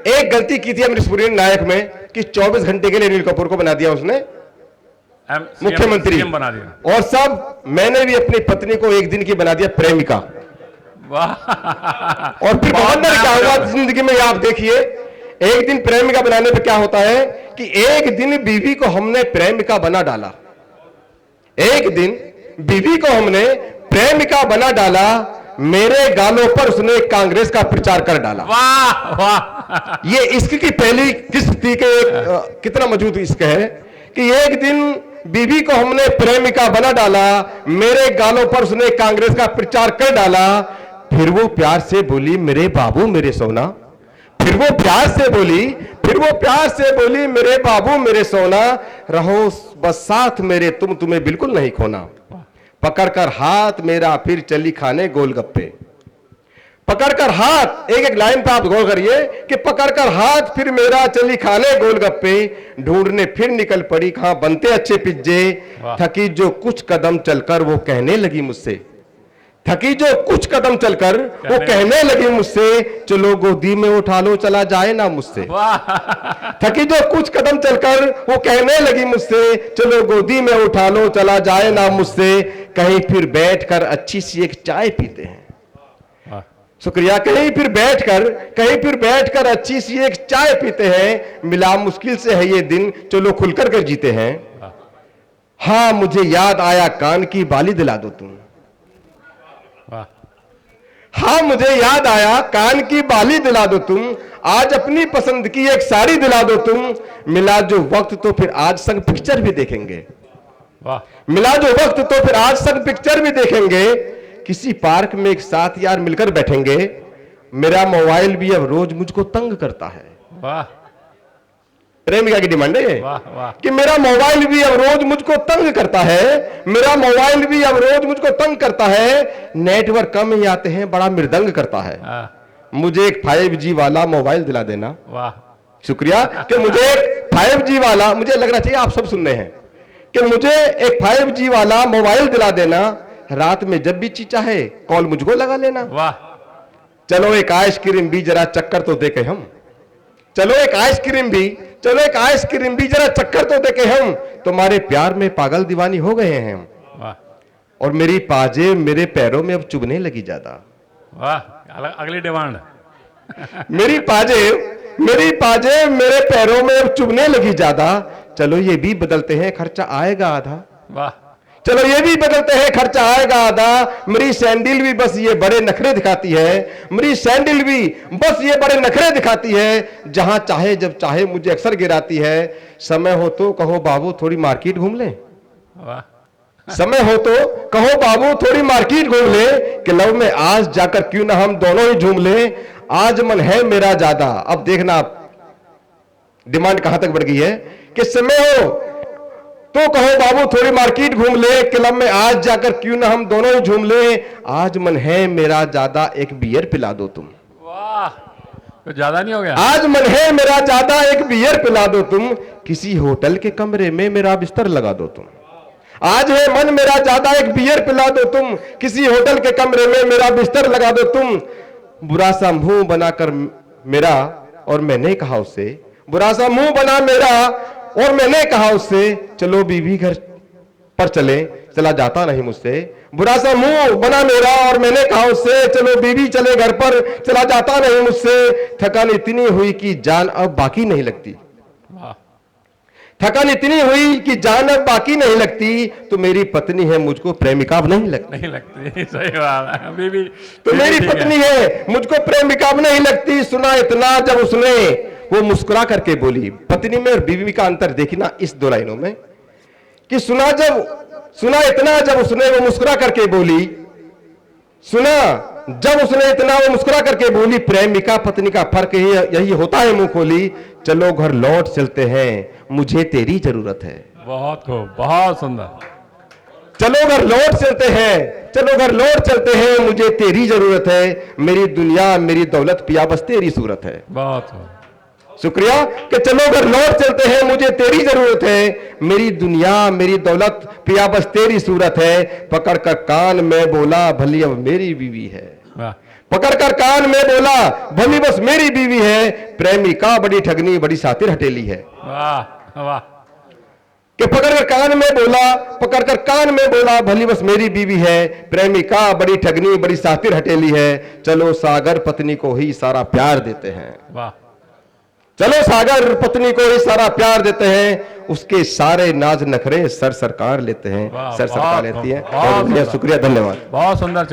एक गलती की थी अमरीशपुरी नायक में कि 24 घंटे के लिए अनिल कपूर को बना दिया उसने मुख्यमंत्री बना दिया। और सब मैंने भी अपनी पत्नी को एक दिन की बना दिया प्रेमिका। वाह। और फिर गवर्नर क्या हुआ जिंदगी में आप देखिए, एक दिन प्रेमिका बनाने पे क्या होता है कि एक दिन बीवी को हमने प्रेमिका बना डाला, एक दिन बीवी को हमने प्रेमिका बना डाला, मेरे गालों पर उसने कांग्रेस का प्रचार कर डाला। वाह वाह। ये इश्क की पहली किस्त थी कि कितना मजबूत इश्क है कि एक दिन बीवी को हमने प्रेमिका बना डाला, मेरे गालों पर उसने कांग्रेस का प्रचार कर डाला। फिर वो प्यार से बोली मेरे बाबू मेरे सोना, फिर वो प्यार से बोली, फिर वो प्यार से बोली मेरे बाबू मेरे सोना, रहो बस साथ मेरे तुम तुम्हें बिल्कुल नहीं खोना। पकड़कर हाथ मेरा फिर चली खाने गोलगप्पे, पकड़कर हाथ, एक एक लाइन पे आप गौर करिए कि पकड़कर हाथ फिर मेरा चली खाने गोलगप्पे, ढूंढने फिर निकल पड़ी कहां बनते अच्छे पिज्जे। थकी जो कुछ कदम चलकर वो कहने लगी मुझसे, थकी जो कुछ कदम चलकर वो कहने लगी मुझसे, चलो गोदी में उठा लो चला जाए ना मुझसे। थकी जो कुछ कदम चलकर वो कहने लगी मुझसे, चलो गोदी में उठा लो चला जाए ना मुझसे, कहीं फिर बैठकर अच्छी सी एक चाय पीते हैं। शुक्रिया। कहीं फिर बैठकर अच्छी सी एक चाय पीते हैं, मिला मुश्किल से है ये दिन चलो खुलकर कर जीते हैं। हाँ मुझे याद आया कान की बाली दिला दो तुम, हाँ मुझे याद आया कान की बाली दिला दो तुम, आज अपनी पसंद की एक साड़ी दिला दो तुम, मिला जो वक्त तो फिर आज संग पिक्चर भी देखेंगे। मिला जो वक्त तो फिर आज संग पिक्चर भी देखेंगे, किसी पार्क में एक साथ यार मिलकर बैठेंगे, मेरा मोबाइल भी अब रोज मुझको तंग करता है। वाह। प्रेमिका की डिमांड है वाह वाह। कि मेरा मोबाइल भी अब रोज मुझको तंग करता है, मेरा मोबाइल भी अब रोज मुझको तंग करता है, नेटवर्क कम ही आते हैं बड़ा मृदंग करता है, मुझे एक 5G वाला मोबाइल दिला देना। वाह। शुक्रिया कि मुझे एक 5G वाला, मुझे लगना चाहिए आप सब सुन रहे हैं कि मुझे एक 5G वाला मोबाइल दिला देना, रात में जब भी जी चाहे कॉल मुझको लगा लेना। वाह। चलो एक आइसक्रीम भी जरा चक्कर तो देखे हम, चलो एक आइसक्रीम भी, चलो एक आइसक्रीम भी जरा चक्कर तो देखे हम, तुम्हारे प्यार में पागल दीवानी हो गए हैं हम। वाह। और मेरी पाजे मेरे पैरों में अब चुभने लगी ज्यादा। वाह। अगली डिमांड। मेरी पाजे मेरे पैरों में अब चुभने लगी ज्यादा, चलो ये भी बदलते हैं खर्चा आएगा आधा। वाह। चलो ये भी बदलते हैं खर्चा आएगा आधा, मेरी सैंडल भी बस ये बड़े नखरे दिखाती है, मेरी सैंडल भी बस ये बड़े नखरे दिखाती है, जहां चाहे जब चाहे मुझे अक्सर गिराती है, समय हो तो कहो बाबू थोड़ी मार्केट घूम ले। वाह। समय हो तो कहो बाबू थोड़ी मार्केट घूम ले, कि लव में आज जाकर क्यों ना हम दोनों ही झूम ले, आज मन है मेरा ज्यादा। अब देखना आप डिमांड कहां तक बढ़ गई है कि समय हो तो कहो बाबू थोड़ी मार्केट घूम ले, क्लब में आज जाकर क्यों ना हम दोनों ही झूम ले, आज मन है मेरा ज्यादा एक बियर पिला दो तुम। वाह। तो ज्यादा नहीं हो गया? आज मन है मेरा ज्यादा एक बियर पिला दो तुम, किसी होटल के कमरे में मेरा बिस्तर लगा दो तुम। आज है मन मेरा ज्यादा एक बियर पिला दो तुम, किसी होटल के कमरे में मेरा बिस्तर लगा दो तुम। बुरा सा मुंह बनाकर मेरा और मैंने कहा उससे, बुरा सा मुंह बना मेरा और मैंने कहा उससे, चलो बीवी घर पर चले चला जाता नहीं मुझसे। बुरा सा मुंह बना मेरा और मैंने कहा उससे, चलो बीवी चले घर पर चला जाता नहीं मुझसे। थकान इतनी हुई कि जान अब बाकी नहीं लगती, थकान इतनी हुई कि जान अब बाकी नहीं लगती, तो मेरी पत्नी है मुझको प्रेमिका अब नहीं लगती। सही बात है। बीवी तो मेरी पत्नी है मुझको प्रेमिका अब नहीं लगती। सुना इतना जब उसने वो मुस्कुरा करके बोली, पत्नी में और बीवी का अंतर देखना इस दो लाइनों में कि सुना इतना जब उसने वो मुस्कुरा करके बोली, सुना जब उसने इतना वो मुस्कुरा करके बोली, प्रेमिका पत्नी का फर्क यही होता है मुंह खोली, चलो घर लौट चलते हैं मुझे तेरी जरूरत है। बहुत खूब, बहुत सुंदर। चलो घर लौट चलते हैं, चलो घर लौट चलते हैं मुझे तेरी जरूरत है, मेरी दुनिया मेरी दौलत पिया बस तेरी सूरत है। बहुत खूब। शुक्रिया कि चलो घर लौट चलते हैं मुझे तेरी जरूरत है, मेरी दुनिया मेरी दौलत पिया बस तेरी सूरत है। पकड़ कर कान में बोला भली अब मेरी बीवी है, पकड़कर कान में बोला भली बस मेरी बीवी है, प्रेमिका बड़ी ठगनी बड़ी सातिर हटेली है। वाह वाह। कि पकड़कर कान में बोला भली बस मेरी बीवी है, प्रेमिका बड़ी ठगनी बड़ी सातिर हटेली है। चलो सागर पत्नी को ही सारा प्यार देते हैं, वाह। चलो सागर पत्नी को ही सारा प्यार देते हैं, उसके सारे नाज नखरे सर सरकार लेते हैं, वाह, सर सरकार बहुत लेती है। बहुत शुक्रिया, धन्यवाद। बहुत सुंदर।